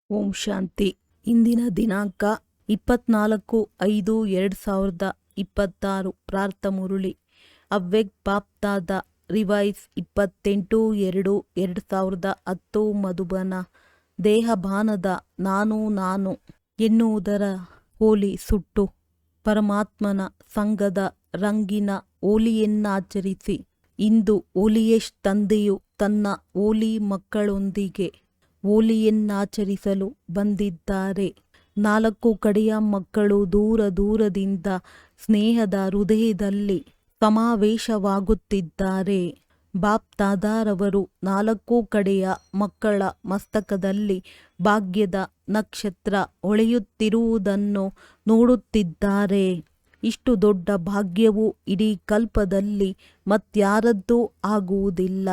ಓಂ ಶಾಂತಿ. ಇಂದಿನ ದಿನಾಂಕ 24/5/2026. ಪ್ರಾರ್ಥ ಮುರುಳಿ. ಅವ್ಯಕ್ತ ಬಾಪ್ದಾದ ರಿವೈಸ್ 28/2/2010. ಮಧುಬನ. ದೇಹಭಾನದ ನಾನು ಎನ್ನುವುದರ ಹೋಲಿ ಸುಟ್ಟು ಪರಮಾತ್ಮನ ಸಂಘದ ರಂಗಿನ ಹೋಲಿಯನ್ನಾಚರಿಸಿ ಇಂದು ಹೋಲಿಯೇಶ್ ತಂದೆಯು ತನ್ನ ಹೋಲಿ ಮಕ್ಕಳೊಂದಿಗೆ ಹೋಲಿಯನ್ನಾಚರಿಸಲು ಬಂದಿದ್ದಾರೆ. 4 ಕಡೆಯ ಮಕ್ಕಳು ದೂರದಿಂದ ಸ್ನೇಹದ ಹೃದಯದಲ್ಲಿ ಸಮಾವೇಶವಾಗುತ್ತಿದ್ದಾರೆ. ಬಾಪ್ ದಾದಾರವರು 4 ಕಡೆಯ ಮಕ್ಕಳ ಮಸ್ತಕದಲ್ಲಿ ಭಾಗ್ಯದ ನಕ್ಷತ್ರ ಹೊಳೆಯುತ್ತಿರುವುದನ್ನು ನೋಡುತ್ತಿದ್ದಾರೆ. ಇಷ್ಟು ದೊಡ್ಡ ಭಾಗ್ಯವು ಇಡೀ ಕಲ್ಪದಲ್ಲಿ ಮತ್ಯಾರದ್ದೂ ಆಗುವುದಿಲ್ಲ.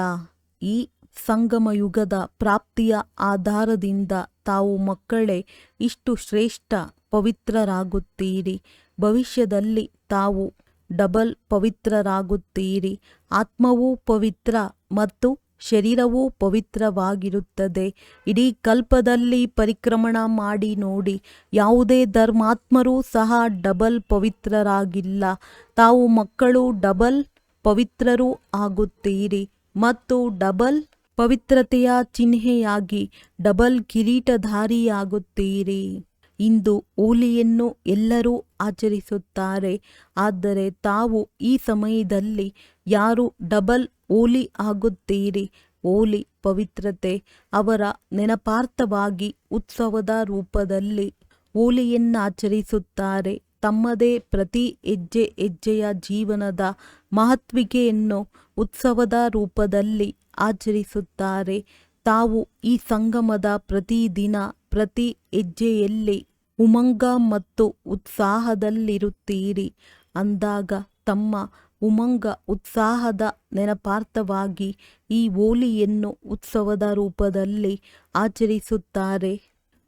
ಈ ಸಂಗಮಯುಗದ ಪ್ರಾಪ್ತಿಯ ಆಧಾರದಿಂದ ತಾವು ಮಕ್ಕಳೇ ಇಷ್ಟು ಶ್ರೇಷ್ಠ ಪವಿತ್ರರಾಗುತ್ತೀರಿ. ಭವಿಷ್ಯದಲ್ಲಿ ತಾವು ಡಬಲ್ ಪವಿತ್ರರಾಗುತ್ತೀರಿ. ಆತ್ಮವೂ ಪವಿತ್ರ ಮತ್ತು ಶರೀರವೂ ಪವಿತ್ರವಾಗಿರುತ್ತದೆ. ಇಡೀ ಕಲ್ಪದಲ್ಲಿ ಪರಿಕ್ರಮಣ ಮಾಡಿ ನೋಡಿ, ಯಾವುದೇ ಧರ್ಮಾತ್ಮರೂ ಸಹ ಡಬಲ್ ಪವಿತ್ರರಾಗಿಲ್ಲ. ತಾವು ಮಕ್ಕಳು ಡಬಲ್ ಪವಿತ್ರರೂ ಆಗುತ್ತೀರಿ ಮತ್ತು ಡಬಲ್ ಪವಿತ್ರತೆಯ ಚಿಹ್ನೆಯಾಗಿ ಡಬಲ್ ಕಿರೀಟಧಾರಿಯಾಗುತ್ತೀರಿ. ಇಂದು ಹೋಲಿಯನ್ನು ಎಲ್ಲರೂ ಆಚರಿಸುತ್ತಾರೆ. ಆದರೆ ತಾವು ಈ ಸಮಯದಲ್ಲಿ ಯಾರು ಡಬಲ್ ಹೋಲಿ ಆಗುತ್ತೀರಿ. ಹೋಲಿ ಪವಿತ್ರತೆ ಅವರ ನೆನಪಾರ್ಥವಾಗಿ ಉತ್ಸವದ ರೂಪದಲ್ಲಿ ಹೋಲಿಯನ್ನಾಚರಿಸುತ್ತಾರೆ. ತಮ್ಮದೇ ಪ್ರತಿ ಹೆಜ್ಜೆಯ ಜೀವನದ ಮಹತ್ವಿಕೆಯನ್ನು ಉತ್ಸವದ ರೂಪದಲ್ಲಿ ಆಚರಿಸುತ್ತಾರೆ. ತಾವು ಈ ಸಂಗಮದ ಪ್ರತಿದಿನ ಪ್ರತಿ ಹೆಜ್ಜೆಯಲ್ಲಿ ಉಮಂಗ ಮತ್ತು ಉತ್ಸಾಹದಲ್ಲಿರುತ್ತೀರಿ. ಅಂದಾಗ ತಮ್ಮ ಉಮಂಗ ಉತ್ಸಾಹದ ನೆನಪಾರ್ಥವಾಗಿ ಈ ಹೋಲಿಯನ್ನು ಉತ್ಸವದ ರೂಪದಲ್ಲಿ ಆಚರಿಸುತ್ತಾರೆ.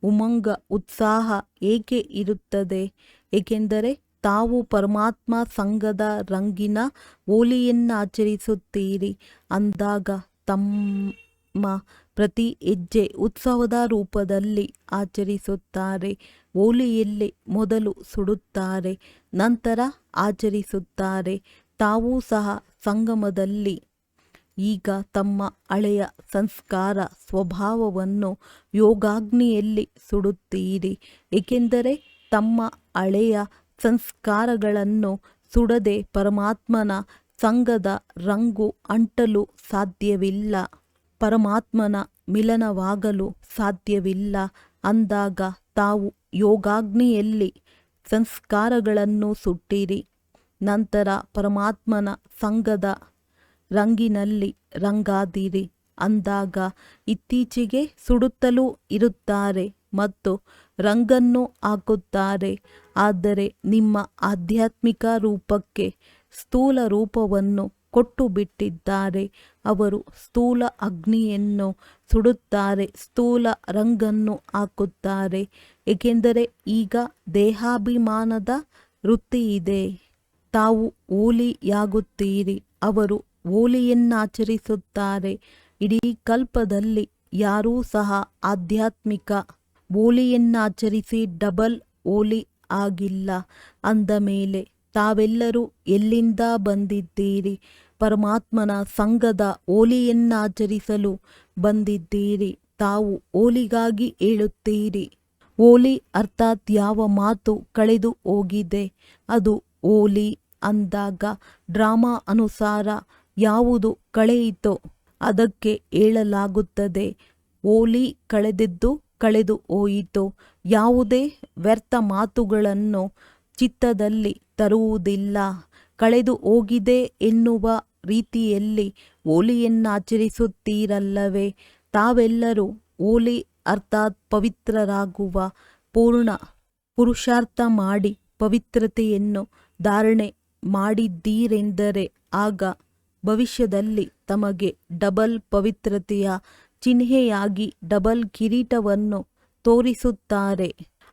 ಉಮಂಗ ಉತ್ಸಾಹ ಏಕೆ ಇರುತ್ತದೆ? ಏಕೆಂದರೆ ತಾವು ಪರಮಾತ್ಮ ಸಂಘದ ರಂಗಿನ ಹೋಲಿಯನ್ನಾಚರಿಸುತ್ತೀರಿ. ಅಂದಾಗ ತಮ್ಮ ಪ್ರತಿ ಹೆಜ್ಜೆ ಉತ್ಸವದ ರೂಪದಲ್ಲಿ ಆಚರಿಸುತ್ತಾರೆ. ಹೋಲಿಯಲ್ಲಿ ಮೊದಲು ಸುಡುತ್ತಾರೆ, ನಂತರ ಆಚರಿಸುತ್ತಾರೆ. ತಾವೂ ಸಹ ಸಂಗಮದಲ್ಲಿ ಈಗ ತಮ್ಮ ಹಳೆಯ ಸಂಸ್ಕಾರ ಸ್ವಭಾವವನ್ನು ಯೋಗಾಗ್ನಿಯಲ್ಲಿ ಸುಡುತ್ತೀರಿ. ಏಕೆಂದರೆ ತಮ್ಮ ಹಳೆಯ ಸಂಸ್ಕಾರಗಳನ್ನು ಸುಡದೆ ಪರಮಾತ್ಮನ ಸಂಘದ ರಂಗು ಅಂಟಲು ಸಾಧ್ಯವಿಲ್ಲ, ಪರಮಾತ್ಮನ ಮಿಲನವಾಗಲು ಸಾಧ್ಯವಿಲ್ಲ. ಅಂದಾಗ ತಾವು ಯೋಗಾಗ್ನಿಯಲ್ಲಿ ಸಂಸ್ಕಾರಗಳನ್ನು ಸುಟ್ಟಿರಿ, ನಂತರ ಪರಮಾತ್ಮನ ಸಂಘದ ರಂಗಿನಲ್ಲಿ ರಂಗಾದಿರಿ. ಅಂದಾಗ ಇತ್ತೀಚೆಗೆ ಸುಡುತ್ತಲೂ ಇರುತ್ತಾರೆ ಮತ್ತು ರಂಗನ್ನು ಹಾಕುತ್ತಾರೆ. ಆದರೆ ನಿಮ್ಮ ಆಧ್ಯಾತ್ಮಿಕ ರೂಪಕ್ಕೆ ಸ್ಥೂಲ ರೂಪವನ್ನು ಕೊಟ್ಟು ಬಿಟ್ಟಿದ್ದಾರೆ. ಅವರು ಸ್ಥೂಲ ಅಗ್ನಿಯನ್ನು ಸುಡುತ್ತಾರೆ, ಸ್ಥೂಲ ರಂಗನ್ನು ಹಾಕುತ್ತಾರೆ. ಏಕೆಂದರೆ ಈಗ ದೇಹಾಭಿಮಾನದ ವೃತ್ತಿಯಿದೆ. ತಾವು ಹೋಲಿಯಾಗುತ್ತೀರಿ. ಅವರು ಹೋಲಿಯನ್ನಾಚರಿಸುತ್ತಾರೆ. ಇಡೀ ಕಲ್ಪದಲ್ಲಿ ಯಾರೂ ಸಹ ಆಧ್ಯಾತ್ಮಿಕ ಹೋಲಿಯನ್ನಾಚರಿಸಿ ಡಬಲ್ ಹೋಲಿ ಆಗಿಲ್ಲ. ಅಂದ ಮೇಲೆ ತಾವೆಲ್ಲರೂ ಎಲ್ಲಿಂದ ಬಂದಿದ್ದೀರಿ? ಪರಮಾತ್ಮನ ಸಂಘದ ಹೋಲಿಯನ್ನಾಚರಿಸಲು ಬಂದಿದ್ದೀರಿ. ತಾವು ಹೋಲಿಗಾಗಿ ಹೇಳುತ್ತೀರಿ. ಹೋಲಿ ಅರ್ಥಾತ್ ಯಾವ ಮಾತು ಕಳೆದು ಹೋಗಿದೆ ಅದು ಹೋಲಿ. ಅಂದಾಗ ಡ್ರಾಮಾ ಅನುಸಾರ ಯಾವುದು ಕಳೆಯಿತೋ ಅದಕ್ಕೆ ಹೇಳಲಾಗುತ್ತದೆ ಹೋಲಿ ಕಳೆದಿದ್ದು ಕಳೆದು ಹೋಯಿತು. ಯಾವುದೇ ವ್ಯರ್ಥ ಮಾತುಗಳನ್ನು ಚಿತ್ತದಲ್ಲಿ ತರುವುದಿಲ್ಲ. ಕಳೆದು ಹೋಗಿದೆ ಎನ್ನುವ ರೀತಿಯಲ್ಲಿ ಹೋಲಿಯನ್ನಾಚರಿಸುತ್ತೀರಲ್ಲವೇ? ತಾವೆಲ್ಲರೂ ಹೋಲಿ ಅರ್ಥಾತ್ ಪವಿತ್ರರಾಗುವ ಪೂರ್ಣ ಪುರುಷಾರ್ಥ ಮಾಡಿ ಪವಿತ್ರತೆಯನ್ನು ಧಾರಣೆ ಮಾಡಿದ್ದೀರೆಂದರೆ ಆಗ ಭವಿಷ್ಯದಲ್ಲಿ ತಮಗೆ ಡಬಲ್ ಪವಿತ್ರತೆಯ ಚಿಹ್ನೆಯಾಗಿ ಡಬಲ್ ಕಿರೀಟವನ್ನು ತೋರಿಸುತ್ತಾರೆ.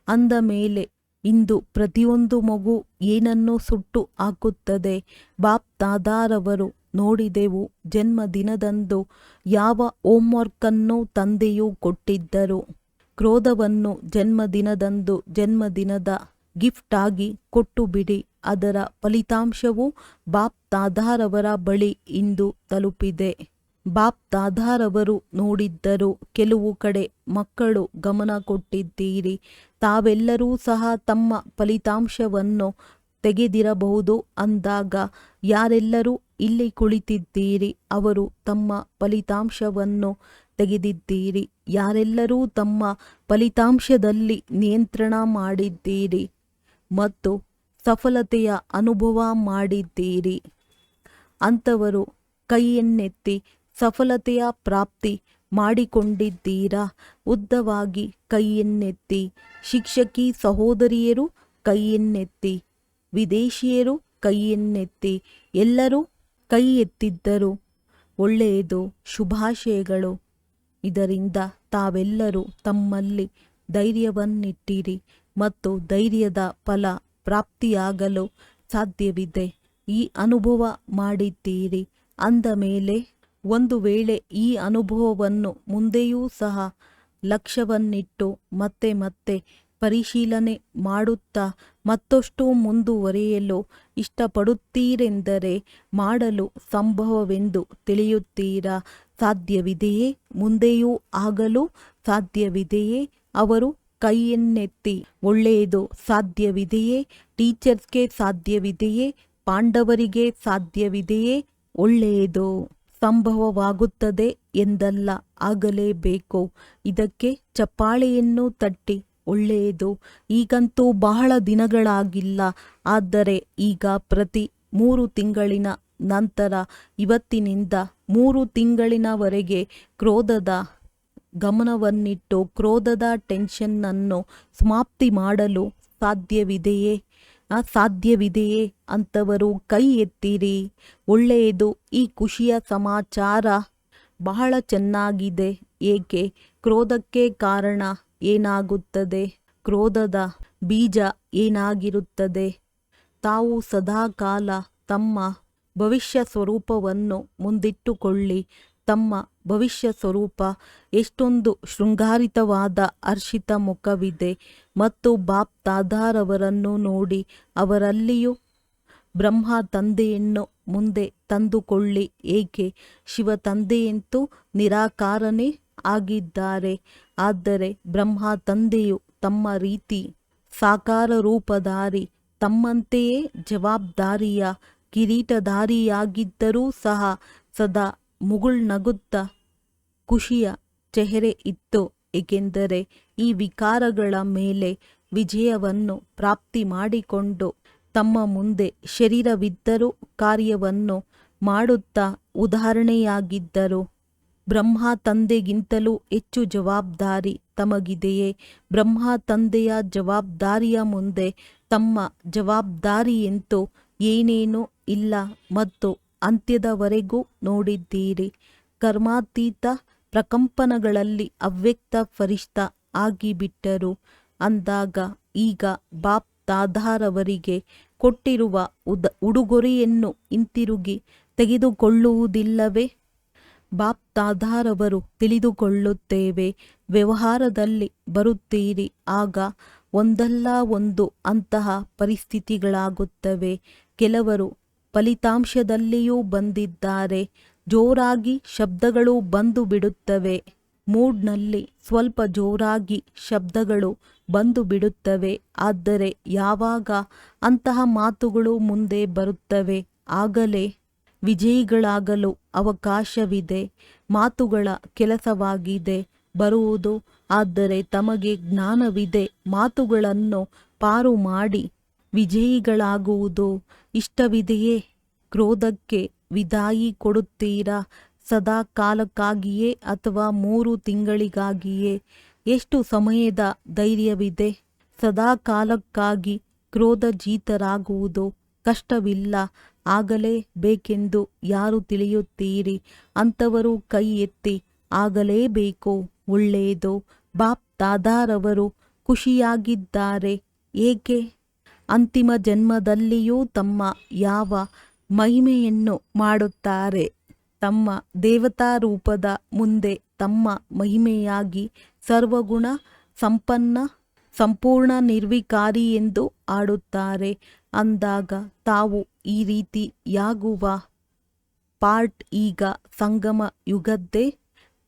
ಅಂದ ಮೇಲೆ ಇಂದು ಪ್ರತಿಯೊಂದು ಮಗು ಏನನ್ನು ಸುಟ್ಟು ಹಾಕುತ್ತದೆ? ಬಾಪ್ ದಾದಾರವರು ನೋಡಿದೆವು. ಜನ್ಮದಿನದಂದು ಯಾವ ಹೋಮ್ವರ್ಕನ್ನು ತಂದೆಯು ಕೊಟ್ಟಿದ್ದರು? ಕ್ರೋಧವನ್ನು ಜನ್ಮದಿನದ ಗಿಫ್ಟ್ ಆಗಿ ಕೊಟ್ಟು ಬಿಡಿ. ಅದರ ಫಲಿತಾಂಶವು ಬಾಪ್ ದಾದಾರವರ ಬಳಿ ಇಂದು ತಲುಪಿದೆ. ಬಾಪ್ ದಾದಾರವರು ನೋಡಿದ್ದರು. ಕೆಲವು ಕಡೆ ಮಕ್ಕಳು ಗಮನ ಕೊಟ್ಟಿದ್ದೀರಿ. ತಾವೆಲ್ಲರೂ ಸಹ ತಮ್ಮ ಫಲಿತಾಂಶವನ್ನು ತೆಗೆದಿರಬಹುದು ಅಂದಾಗ ಯಾರೆಲ್ಲರೂ ಇಲ್ಲಿ ಕುಳಿತಿದ್ದೀರಿ ಅವರು ತಮ್ಮ ಫಲಿತಾಂಶವನ್ನು ತೆಗೆದಿದ್ದೀರಿ. ಯಾರೆಲ್ಲರೂ ತಮ್ಮ ಫಲಿತಾಂಶದಲ್ಲಿ ನಿಯಂತ್ರಣ ಮಾಡಿದ್ದೀರಿ ಮತ್ತು ಸಫಲತೆಯ ಅನುಭವ ಮಾಡಿದ್ದೀರಿ ಅಂಥವರು ಕೈಯನ್ನೆತ್ತಿ ಸಫಲತೆಯ ಪ್ರಾಪ್ತಿ ಮಾಡಿಕೊಂಡಿದ್ದೀರಾ? ಉದ್ದವಾಗಿ ಕೈಯನ್ನೆತ್ತಿ. ಶಿಕ್ಷಕಿ ಸಹೋದರಿಯರು ಕೈಯನ್ನೆತ್ತಿ. ವಿದೇಶಿಯರು ಕೈಯನ್ನೆತ್ತಿ. ಎಲ್ಲರೂ ಕೈ ಎತ್ತಿದ್ದರು. ಒಳ್ಳೆಯದು, ಶುಭಾಶಯಗಳು. ಇದರಿಂದ ತಾವೆಲ್ಲರೂ ತಮ್ಮಲ್ಲಿ ಧೈರ್ಯವನ್ನಿಟ್ಟಿರಿ ಮತ್ತು ಧೈರ್ಯದ ಫಲ ಪ್ರಾಪ್ತಿಯಾಗಲು ಸಾಧ್ಯವಿದೆ. ಈ ಅನುಭವ ಮಾಡಿದ್ದೀರಿ ಅಂದ ಮೇಲೆ ಒಂದು ವೇಳೆ ಈ ಅನುಭವವನ್ನು ಮುಂದೆಯೂ ಸಹ ಲಕ್ಷ್ಯವನ್ನಿಟ್ಟು ಮತ್ತೆ ಮತ್ತೆ ಪರಿಶೀಲನೆ ಮಾಡುತ್ತಾ ಮತ್ತಷ್ಟು ಮುಂದುವರಿಯಲು ಇಷ್ಟಪಡುತ್ತೀರೆಂದರೆ ಮಾಡಲು ಸಂಭವವೆಂದು ತಿಳಿಯುತ್ತೀರಾ? ಸಾಧ್ಯವಿದೆಯೇ? ಮುಂದೆಯೂ ಆಗಲು ಸಾಧ್ಯವಿದೆಯೇ? ಅವರು ಕೈಯನ್ನೆತ್ತಿ. ಒಳ್ಳೆಯದು, ಸಾಧ್ಯವಿದೆಯೇ? ಟೀಚರ್ಸ್ಗೆ ಸಾಧ್ಯವಿದೆಯೇ? ಪಾಂಡವರಿಗೆ ಸಾಧ್ಯವಿದೆಯೇ? ಒಳ್ಳೆಯದು, ಸಂಭವವಾಗುತ್ತದೆ ಎಂದಲ್ಲ, ಆಗಲೇಬೇಕು. ಇದಕ್ಕೆ ಚಪ್ಪಾಳೆಯನ್ನು ತಟ್ಟಿ. ಒಳ್ಳೆಯದು. ಈಗಂತೂ ಬಹಳ ದಿನಗಳಾಗಿಲ್ಲ, ಆದರೆ ಈಗ ಪ್ರತಿ 3 ತಿಂಗಳಿನ ನಂತರ ಇವತ್ತಿನಿಂದ 3 ತಿಂಗಳಿನವರೆಗೆ ಕ್ರೋಧದ ಗಮನವನ್ನಿಟ್ಟು ಕ್ರೋಧದ ಟೆನ್ಷನ್ನನ್ನು ಸಮಾಪ್ತಿ ಮಾಡಲು ಸಾಧ್ಯವಿದೆಯೇ? ಸಾಧ್ಯವಿದೆಯೇ ಅಂಥವರು ಕೈ ಎತ್ತಿರಿ. ಒಳ್ಳೆಯದು. ಈ ಖುಷಿಯ ಸಮಾಚಾರ ಬಹಳ ಚೆನ್ನಾಗಿದೆ. ಏಕೆ? ಕ್ರೋಧಕ್ಕೆ ಕಾರಣ ಏನಾಗುತ್ತದೆ? ಕ್ರೋಧದ ಬೀಜ ಏನಾಗಿರುತ್ತದೆ? ತಾವು ಸದಾಕಾಲ ತಮ್ಮ ಭವಿಷ್ಯ ಸ್ವರೂಪವನ್ನು ಮುಂದಿಟ್ಟುಕೊಳ್ಳಿ. ತಮ್ಮ ಭವಿಷ್ಯ ಸ್ವರೂಪ ಎಷ್ಟೊಂದು ಶೃಂಗಾರಿತವಾದ ಹರ್ಷಿತ ಮುಖವಿದೆ ಮತ್ತು ಬಾಪ್ ದಾದಾರವರನ್ನು ನೋಡಿ ಅವರಲ್ಲಿಯೂ ಬ್ರಹ್ಮ ತಂದೆಯನ್ನು ಮುಂದೆ ತಂದುಕೊಳ್ಳಿ. ಏಕೆ? ಶಿವ ತಂದೆಯಂತೂ ನಿರಾಕಾರನೇ ಆಗಿದ್ದಾರೆ. ಆದರೆ ಬ್ರಹ್ಮ ತಂದೆಯು ತಮ್ಮ ರೀತಿ ಸಾಕಾರ ರೂಪಧಾರಿ, ತಮ್ಮಂತೆಯೇ ಜವಾಬ್ದಾರಿಯ ಕಿರೀಟಧಾರಿಯಾಗಿದ್ದರೂ ಸಹ ಸದಾ ಮುಗುಳ್ನಗುತ್ತ ಖುಷಿಯ ಚೆಹರೆ ಇತ್ತು. ಏಕೆಂದರೆ ಈ ವಿಕಾರಗಳ ಮೇಲೆ ವಿಜಯವನ್ನು ಪ್ರಾಪ್ತಿ ಮಾಡಿಕೊಂಡು ತಮ್ಮ ಮುಂದೆ ಶರೀರವಿದ್ದರೂ ಕಾರ್ಯವನ್ನು ಮಾಡುತ್ತಾ ಉದಾಹರಣೆಯಾಗಿದ್ದರು. ಬ್ರಹ್ಮ ತಂದೆಗಿಂತಲೂ ಹೆಚ್ಚು ಜವಾಬ್ದಾರಿ ತಮಗಿದೆಯೇ? ಬ್ರಹ್ಮ ತಂದೆಯ ಜವಾಬ್ದಾರಿಯ ಮುಂದೆ ತಮ್ಮ ಜವಾಬ್ದಾರಿಯಂತೂ ಏನೇನೂ ಇಲ್ಲ ಮತ್ತು ಅಂತ್ಯದವರೆಗೂ ನೋಡಿದ್ದೀರಿ. ಕರ್ಮಾತೀತ ಪ್ರಕಂಪನಗಳಲ್ಲಿ ಅವ್ಯಕ್ತ ಫರಿಷ್ಠ ಆಗಿಬಿಟ್ಟರು ಅಂದಾಗ ಈಗ ಬಾಪ್ ದಾದಾರವರಿಗೆ ಕೊಟ್ಟಿರುವ ಉಡುಗೊರೆಯನ್ನು ಹಿಂತಿರುಗಿ ತೆಗೆದುಕೊಳ್ಳುವುದಿಲ್ಲವೇ? ಬಾಪ್ ದಾದಾರವರು ತಿಳಿದುಕೊಳ್ಳುತ್ತೇವೆ. ವ್ಯವಹಾರದಲ್ಲಿ ಬರುತ್ತೀರಿ, ಆಗ ಒಂದಲ್ಲ ಒಂದು ಅಂತಹ ಪರಿಸ್ಥಿತಿಗಳಾಗುತ್ತವೆ. ಕೆಲವರು ಫಲಿತಾಂಶದಲ್ಲಿಯೂ ಬಂದಿದ್ದಾರೆ. ಜೋರಾಗಿ ಶಬ್ದಗಳು ಬಂದು ಬಿಡುತ್ತವೆ. ಮೂಡ್ನಲ್ಲಿ ಸ್ವಲ್ಪ ಜೋರಾಗಿ ಶಬ್ದಗಳು ಬಂದು ಬಿಡುತ್ತವೆ. ಆದರೆ ಯಾವಾಗ ಅಂತಹ ಮಾತುಗಳು ಮುಂದೆ ಬರುತ್ತವೆ ಆಗಲೇ ವಿಜಯಿಗಳಾಗಲು ಅವಕಾಶವಿದೆ. ಮಾತುಗಳ ಕೆಲಸವಾಗಿದೆ ಬರುವುದು. ಆದರೆ ತಮಗೆ ಜ್ಞಾನವಿದೆ ಮಾತುಗಳನ್ನು ಪಾರು ಮಾಡಿ ವಿಜಯಿಗಳಾಗುವುದು ಇಷ್ಟವಿದೆಯೇ? ಕ್ರೋಧಕ್ಕೆ ವಿದಾಯಿ ಕೊಡುತ್ತೀರಾ? ಸದಾ ಕಾಲಕ್ಕಾಗಿಯೇ ಅಥವಾ 3 ತಿಂಗಳಿಗಾಗಿಯೇ? ಎಷ್ಟು ಸಮಯದ ಧೈರ್ಯವಿದೆ? ಸದಾ ಕಾಲಕ್ಕಾಗಿ ಕ್ರೋಧಜೀತರಾಗುವುದು ಕಷ್ಟವಿಲ್ಲ. ಆಗಲೇ ಬೇಕೆಂದು ಯಾರು ತಿಳಿಯುತ್ತೀರಿ? ಅಂಥವರು ಕೈ ಎತ್ತಿ. ಆಗಲೇಬೇಕು. ಒಳ್ಳೆಯದು. ಬಾಪ್ ದಾದಾರವರು ಖುಷಿಯಾಗಿದ್ದಾರೆ. ಏಕೆ? ಅಂತಿಮ ಜನ್ಮದಲ್ಲಿಯೂ ತಮ್ಮ ಯಾವ ಮಹಿಮೆಯನ್ನು ಮಾಡುತ್ತಾರೆ? ತಮ್ಮ ದೇವತಾ ರೂಪದ ಮುಂದೆ ತಮ್ಮ ಮಹಿಮೆಯಾಗಿ ಸರ್ವಗುಣ ಸಂಪೂರ್ಣ ನಿರ್ವಿಕಾರಿ ಎಂದು ಆಡುತ್ತಾರೆ. ಅಂದಾಗ ತಾವು ಈ ರೀತಿಯಾಗುವ ಪಾರ್ಟ್ ಈಗ ಸಂಗಮ ಯುಗದ್ದೇ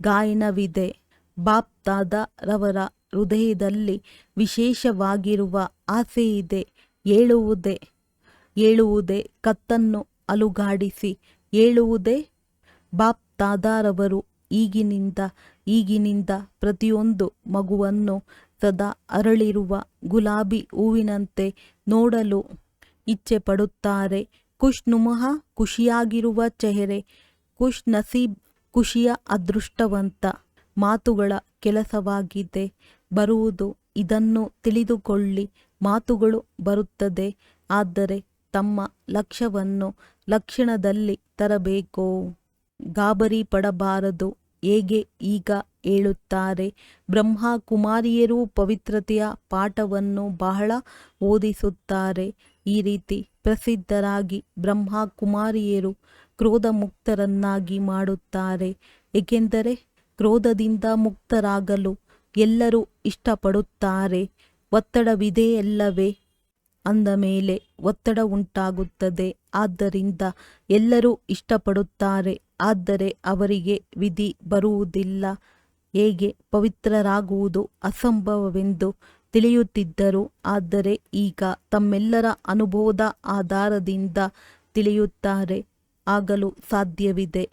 ಗಾಯನವಿದೆ. ಬಾಪ್ ದಾದಾರವರ ಹೃದಯದಲ್ಲಿ ವಿಶೇಷವಾಗಿರುವ ಆಸೆಯಿದೆ. ಹೇಳುವುದೇ ಕತ್ತನ್ನು ಅಲುಗಾಡಿಸಿ ಹೇಳುವುದೇ. ಬಾಪ್ ದಾದಾರವರು ಈಗಿನಿಂದ ಪ್ರತಿಯೊಂದು ಮಗುವನ್ನು ಸದಾ ಅರಳಿರುವ ಗುಲಾಬಿ ಹೂವಿನಂತೆ ನೋಡಲು ಇಚ್ಛೆ ಪಡುತ್ತಾರೆ. ಖುಷ್ನುಮಃ ಖುಷಿಯಾಗಿರುವ ಚೆಹರೆ, ಖುಷ್ ನಸೀಬ್ ಖುಷಿಯ ಅದೃಷ್ಟವಂತ ಮಾತುಗಳ ಕೆಲಸವಾಗಿದೆ ಬರುವುದು. ಇದನ್ನು ತಿಳಿದುಕೊಳ್ಳಿ. ಮಾತುಗಳು ಬರುತ್ತದೆ, ಆದರೆ ತಮ್ಮ ಲಕ್ಷ್ಯವನ್ನು ಲಕ್ಷಣದಲ್ಲಿ ತರಬೇಕು. ಗಾಬರಿ ಪಡಬಾರದು. ಹೇಗೆ ಈಗ ಹೇಳುತ್ತಾರೆ, ಬ್ರಹ್ಮ ಕುಮಾರಿಯರು ಪವಿತ್ರತೆಯ ಪಾಠವನ್ನು ಬಹಳ ಓದಿಸುತ್ತಾರೆ. ಈ ರೀತಿ ಪ್ರಸಿದ್ಧರಾಗಿ ಬ್ರಹ್ಮ ಕುಮಾರಿಯರು ಕ್ರೋಧಮುಕ್ತರನ್ನಾಗಿ ಮಾಡುತ್ತಾರೆ. ಏಕೆಂದರೆ ಕ್ರೋಧದಿಂದ ಮುಕ್ತರಾಗಲು ಎಲ್ಲರೂ ಇಷ್ಟಪಡುತ್ತಾರೆ. ಒತ್ತಡವಿದೆಯಲ್ಲವೇ? ಅಂದ ಮೇಲೆ ಒತ್ತಡ ಉಂಟಾಗುತ್ತದೆ. ಆದ್ದರಿಂದ ಎಲ್ಲರೂ ಇಷ್ಟಪಡುತ್ತಾರೆ, ಆದರೆ ಅವರಿಗೆ ವಿಧಿ ಬರುವುದಿಲ್ಲ. ಹೇಗೆ ಪವಿತ್ರರಾಗುವುದು ಅಸಂಭವವೆಂದು ತಿಳಿಯುತ್ತಿದ್ದರು, ಆದರೆ ಈಗ ತಮ್ಮೆಲ್ಲರ ಅನುಭವದ ಆಧಾರದಿಂದ ತಿಳಿಯುತ್ತಾರೆ. ಆಗಲು ಸಾಧ್ಯವಿದೆ.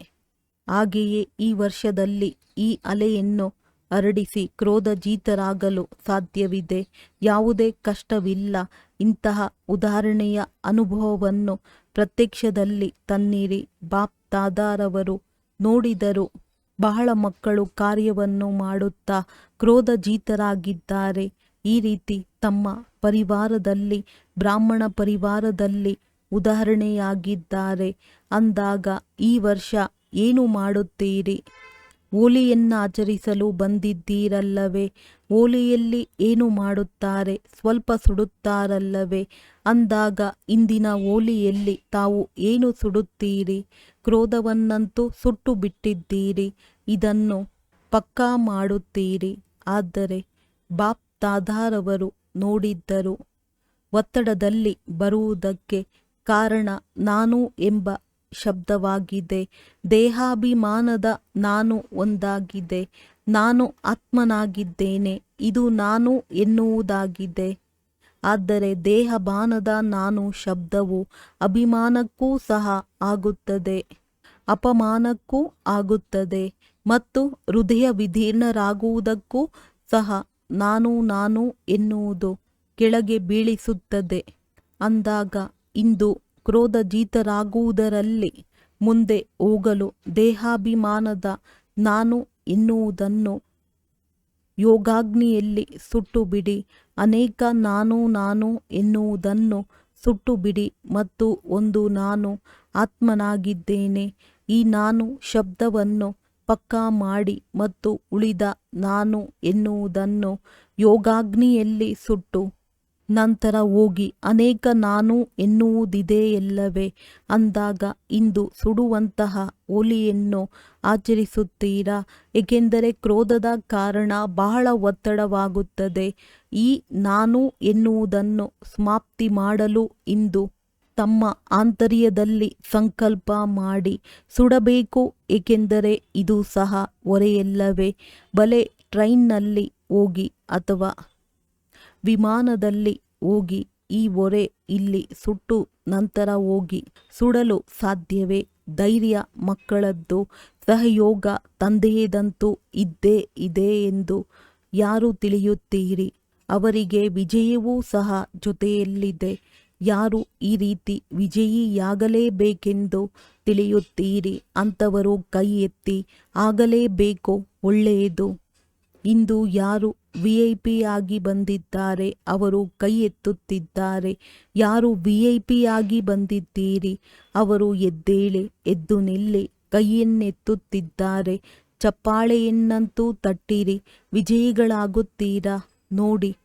ಹಾಗೆಯೇ ಈ ವರ್ಷದಲ್ಲಿ ಈ ಅಲೆಯನ್ನು ಹರಡಿಸಿ ಕ್ರೋಧಜೀತರಾಗಲು ಸಾಧ್ಯವಿದೆ. ಯಾವುದೇ ಕಷ್ಟವಿಲ್ಲ. ಇಂತಹ ಉದಾಹರಣೆಯ ಅನುಭವವನ್ನು ಪ್ರತ್ಯಕ್ಷದಲ್ಲಿ ತನ್ನಿರಿ. ಬಾಪ್ ದಾದಾರವರು ನೋಡಿದರು. ಬಹಳ ಮಕ್ಕಳು ಕಾರ್ಯವನ್ನು ಮಾಡುತ್ತಾ ಕ್ರೋಧಜೀತರಾಗಿದ್ದಾರೆ. ಈ ರೀತಿ ತಮ್ಮ ಪರಿವಾರದಲ್ಲಿ, ಬ್ರಾಹ್ಮಣ ಪರಿವಾರದಲ್ಲಿ ಉದಾಹರಣೆಯಾಗಿದ್ದಾರೆ. ಅಂದಾಗ ಈ ವರ್ಷ ಏನು ಮಾಡುತ್ತೀರಿ? ಹೋಲಿಯನ್ನಾಚರಿಸಲು ಬಂದಿದ್ದೀರಲ್ಲವೇ? ಹೋಲಿಯಲ್ಲಿ ಏನು ಮಾಡುತ್ತಾರೆ? ಸ್ವಲ್ಪ ಸುಡುತ್ತಾರಲ್ಲವೇ? ಅಂದಾಗ ಇಂದಿನ ಹೋಲಿಯಲ್ಲಿ ತಾವು ಏನು ಸುಡುತ್ತೀರಿ? ಕ್ರೋಧವನ್ನಂತೂ ಸುಟ್ಟು ಬಿಟ್ಟಿದ್ದೀರಿ. ಇದನ್ನು ಪಕ್ಕಾ ಮಾಡುತ್ತೀರಿ. ಆದರೆ ಬಾಪ್ ದಾದಾರವರು ನೋಡಿದ್ದರು. ಒತ್ತಡದಲ್ಲಿ ಬರುವುದಕ್ಕೆ ಕಾರಣ ನಾನು ಎಂಬ ಶಬ್ದವಾಗಿದೆ. ದೇಹಾಭಿಮಾನದ ನಾನು ಒಂದಾಗಿದೆ. ನಾನು ಆತ್ಮನಾಗಿದ್ದೇನೆ. ಇದು ನಾನು ಎನ್ನುವುದಾಗಿದೆ. ಆದರೆ ದೇಹಭಾನದ ನಾನು ಶಬ್ದವು ಅಭಿಮಾನಕ್ಕೂ ಸಹ ಆಗುತ್ತದೆ, ಅಪಮಾನಕ್ಕೂ ಆಗುತ್ತದೆ ಮತ್ತು ಹೃದಯ ವಿದೀರ್ಣರಾಗುವುದಕ್ಕೂ ಸಹ ನಾನು ಎನ್ನುವುದು ಕೆಳಗೆ ಬೀಳಿಸುತ್ತದೆ. ಅಂದಾಗ ಇಂದು ಕ್ರೋಧಜೀತರಾಗುವುದರಲ್ಲಿ ಮುಂದೆ ಹೋಗಲು ದೇಹಾಭಿಮಾನದ ನಾನು ಎನ್ನುವುದನ್ನು ಯೋಗಾಗ್ನಿಯಲ್ಲಿ ಸುಟ್ಟುಬಿಡಿ. ಅನೇಕ ನಾನು ಎನ್ನುವುದನ್ನು ಸುಟ್ಟುಬಿಡಿ ಮತ್ತು ಒಂದು ನಾನು ಆತ್ಮನಾಗಿದ್ದೇನೆ. ಈ ನಾನು ಶಬ್ದವನ್ನು ಪಕ್ಕಾ ಮಾಡಿ ಮತ್ತು ಉಳಿದ ನಾನು ಎನ್ನುವುದನ್ನು ಯೋಗಾಗ್ನಿಯಲ್ಲಿ ಸುಟ್ಟು ನಂತರ ಹೋಗಿ ಅನೇಕ ನಾನು ಎನ್ನುವುದಿದೆಯಲ್ಲವೇ? ಅಂದಾಗ ಇಂದು ಸುಡುವಂತಹ ಹೋಲಿಯನ್ನು ಆಚರಿಸುತ್ತೀರಾ? ಏಕೆಂದರೆ ಕ್ರೋಧದ ಕಾರಣ ಬಹಳ ಒತ್ತಡವಾಗುತ್ತದೆ. ಈ ನಾನು ಎನ್ನುವುದನ್ನು ಸಮಾಪ್ತಿ ಮಾಡಲು ಇಂದು ತಮ್ಮ ಆಂತರ್ಯದಲ್ಲಿ ಸಂಕಲ್ಪ ಮಾಡಿ ಸುಡಬೇಕು. ಏಕೆಂದರೆ ಇದು ಸಹ ಹೊರೆಯಲ್ಲವೇ? ಬಲೆ ಟ್ರೈನ್ನಲ್ಲಿ ಹೋಗಿ ಅಥವಾ ವಿಮಾನದಲ್ಲಿ ಹೋಗಿ ಈ ಹೊರೆ ಇಲ್ಲಿ ಸುಟ್ಟು ನಂತರ ಹೋಗಿ ಸುಡಲು ಸಾಧ್ಯವೇ? ಧೈರ್ಯ ಮಕ್ಕಳದ್ದು, ಸಹಯೋಗ ತಂದೆಯದಂತೂ ಇದ್ದೇ ಇದೆ ಎಂದು ಯಾರು ತಿಳಿಯುತ್ತೀರಿ? ಅವರಿಗೆ ವಿಜಯವೂ ಸಹ ಜೊತೆಯಲ್ಲಿದೆ. ಯಾರು ಈ ರೀತಿ ವಿಜಯಿಯಾಗಲೇಬೇಕೆಂದು ತಿಳಿಯುತ್ತೀರಿ ಅಂಥವರು ಕೈ ಎತ್ತಿ. ಆಗಲೇಬೇಕು, ಒಳ್ಳೆಯದು. ಇಂದು ಯಾರು VIP ಆಗಿ ಬಂದಿದ್ದಾರೆ ಅವರು ಕೈ ಎತ್ತುತ್ತಿದ್ದಾರೆ. ಯಾರು VIP ಆಗಿ ಬಂದಿದ್ದೀರಿ ಅವರು ಎದ್ದೇಳಿ, ಎದ್ದು ನಿಲ್ಲಿ, ಕೈಯನ್ನೆತ್ತುತ್ತಿದ್ದಾರೆ. ಚಪ್ಪಾಳೆಯನ್ನಂತೂ ತಟ್ಟಿರಿ. ವಿಜಯಿಗಳಾಗುತ್ತೀರಾ? ನೋಡಿ,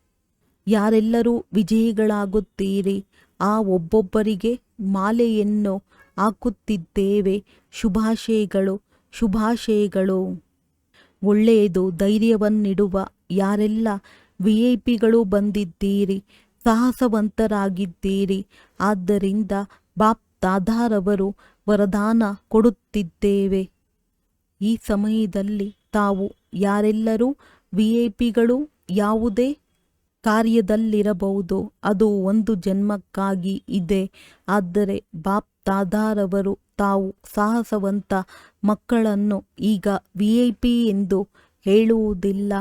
ಯಾರೆಲ್ಲರೂ ವಿಜಯಿಗಳಾಗುತ್ತೀರಿ. ಆ ಒಬ್ಬೊಬ್ಬರಿಗೆ ಮಾಲೆಯನ್ನು ಹಾಕುತ್ತಿದ್ದೇವೆ. ಶುಭಾಶಯಗಳು, ಶುಭಾಶಯಗಳು. ಒಳ್ಳೆಯದು. ಧೈರ್ಯವನ್ನಿಡುವ ಯಾರೆಲ್ಲ VIP ಬಂದಿದ್ದೀರಿ, ಸಾಹಸವಂತರಾಗಿದ್ದೀರಿ. ಆದ್ದರಿಂದ ಬಾಪ್ ದಾದಾರವರು ವರದಾನ ಕೊಡುತ್ತಿದ್ದೇವೆ. ಈ ಸಮಯದಲ್ಲಿ ತಾವು ಯಾರೆಲ್ಲರೂ VIP ಯಾವುದೇ ಕಾರ್ಯದಲ್ಲಿರಬಹುದು, ಅದು ಒಂದು ಜನ್ಮಕ್ಕಾಗಿ ಇದೆ. ಆದರೆ ಬಾಪ್ ದಾದಾರವರು ತಾವು ಸಾಹಸವಂತ ಮಕ್ಕಳನ್ನು ಈಗ VIP ಎಂದು ಹೇಳುವುದಿಲ್ಲ,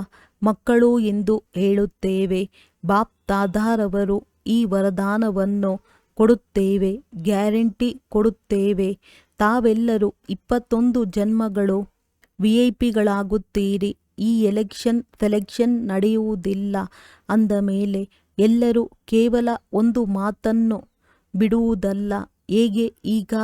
ಮಕ್ಕಳು ಎಂದು ಹೇಳುತ್ತೇವೆ. ಬಾಪ್ ದಾದಾರವರು ಈ ವರದಾನವನ್ನು ಕೊಡುತ್ತೇವೆ, ಗ್ಯಾರಂಟಿ ಕೊಡುತ್ತೇವೆ. ತಾವೆಲ್ಲರೂ 21 ಜನ್ಮಗಳು VIP ಈ ಸೆಲೆಕ್ಷನ್ ನಡೆಯುವುದಿಲ್ಲ ಅಂದ ಮೇಲೆ ಎಲ್ಲರೂ ಕೇವಲ ಒಂದು ಮಾತನ್ನು ಬಿಡುವುದಲ್ಲ. ಹೇಗೆ ಈಗ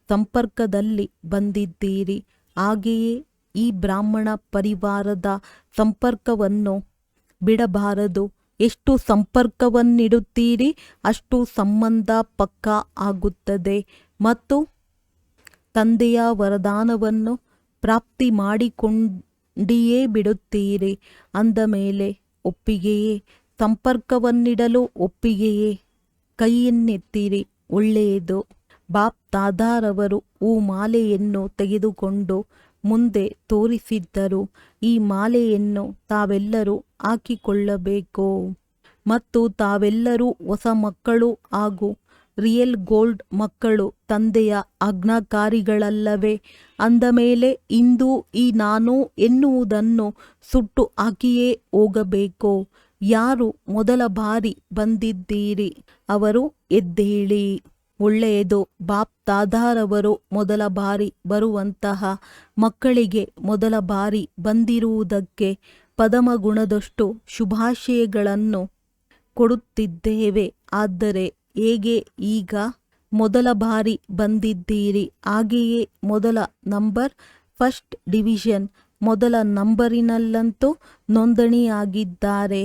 ಸಂಪರ್ಕದಲ್ಲಿ ಬಂದಿದ್ದೀರಿ, ಹಾಗೆಯೇ ಈ ಬ್ರಾಹ್ಮಣ ಪರಿವಾರದ ಸಂಪರ್ಕವನ್ನು ಬಿಡಬಾರದು. ಎಷ್ಟು ಸಂಪರ್ಕವನ್ನಿಡುತ್ತೀರಿ ಅಷ್ಟು ಸಂಬಂಧ ಪಕ್ಕಾ ಆಗುತ್ತದೆ ಮತ್ತು ತಂದೆಯ ವರದಾನವನ್ನು ಪ್ರಾಪ್ತಿ ಮಾಡಿಕೊಂಡಿಯೇ ಬಿಡುತ್ತೀರಿ. ಅಂದ ಮೇಲೆ ಒಪ್ಪಿಗೆಯೇ, ಸಂಪರ್ಕವನ್ನಿಡಲು ಒಪ್ಪಿಗೆಯೇ. ಕೈಯನ್ನೆತ್ತಿರಿ, ಒಳ್ಳೆಯದು. ಬಾಪ್ ದಾದಾರವರು ಮಾಲೆಯನ್ನು ತೆಗೆದುಕೊಂಡು ಮುಂದೆ ತೋರಿಸಿದ್ದರು. ಈ ಮಾಲೆಯನ್ನು ತಾವೆಲ್ಲರೂ ಹಾಕಿಕೊಳ್ಳಬೇಕು ಮತ್ತು ತಾವೆಲ್ಲರೂ ಹೊಸ ಮಕ್ಕಳು ಹಾಗೂ ರಿಯಲ್ ಗೋಲ್ಡ್ ಮಕ್ಕಳು ತಂದೆಯ ಆಜ್ಞಾಕಾರಿಗಳಲ್ಲವೇ? ಅಂದ ಮೇಲೆ ಇಂದು ಈ ನಾನು ಎನ್ನುವುದನ್ನು ಸುಟ್ಟು ಹಾಕಿಯೇ ಹೋಗಬೇಕು. ಯಾರು ಮೊದಲ ಬಾರಿ ಬಂದಿದ್ದೀರಿ ಅವರು ಎದ್ದೇಳಿ. ಒಳ್ಳೆಯದು. ಬಾಪ್ ದಾದಾರವರು ಮೊದಲ ಬಾರಿ ಬರುವಂತಹ ಮಕ್ಕಳಿಗೆ ಮೊದಲ ಬಾರಿ ಬಂದಿರುವುದಕ್ಕೆ ಪದಮಗುಣದಷ್ಟು ಶುಭಾಶಯಗಳನ್ನು ಕೊಡುತ್ತಿದ್ದೇವೆ. ಆದರೆ ಹೇಗೆ ಈಗ ಮೊದಲ ಬಾರಿ ಬಂದಿದ್ದೀರಿ, ಹಾಗೆಯೇ ಮೊದಲ ನಂಬರ್, ಫಸ್ಟ್ ಡಿವಿಷನ್, ಮೊದಲ ನಂಬರಿನಲ್ಲಂತೂ ನೋಂದಣಿಯಾಗಿದ್ದಾರೆ.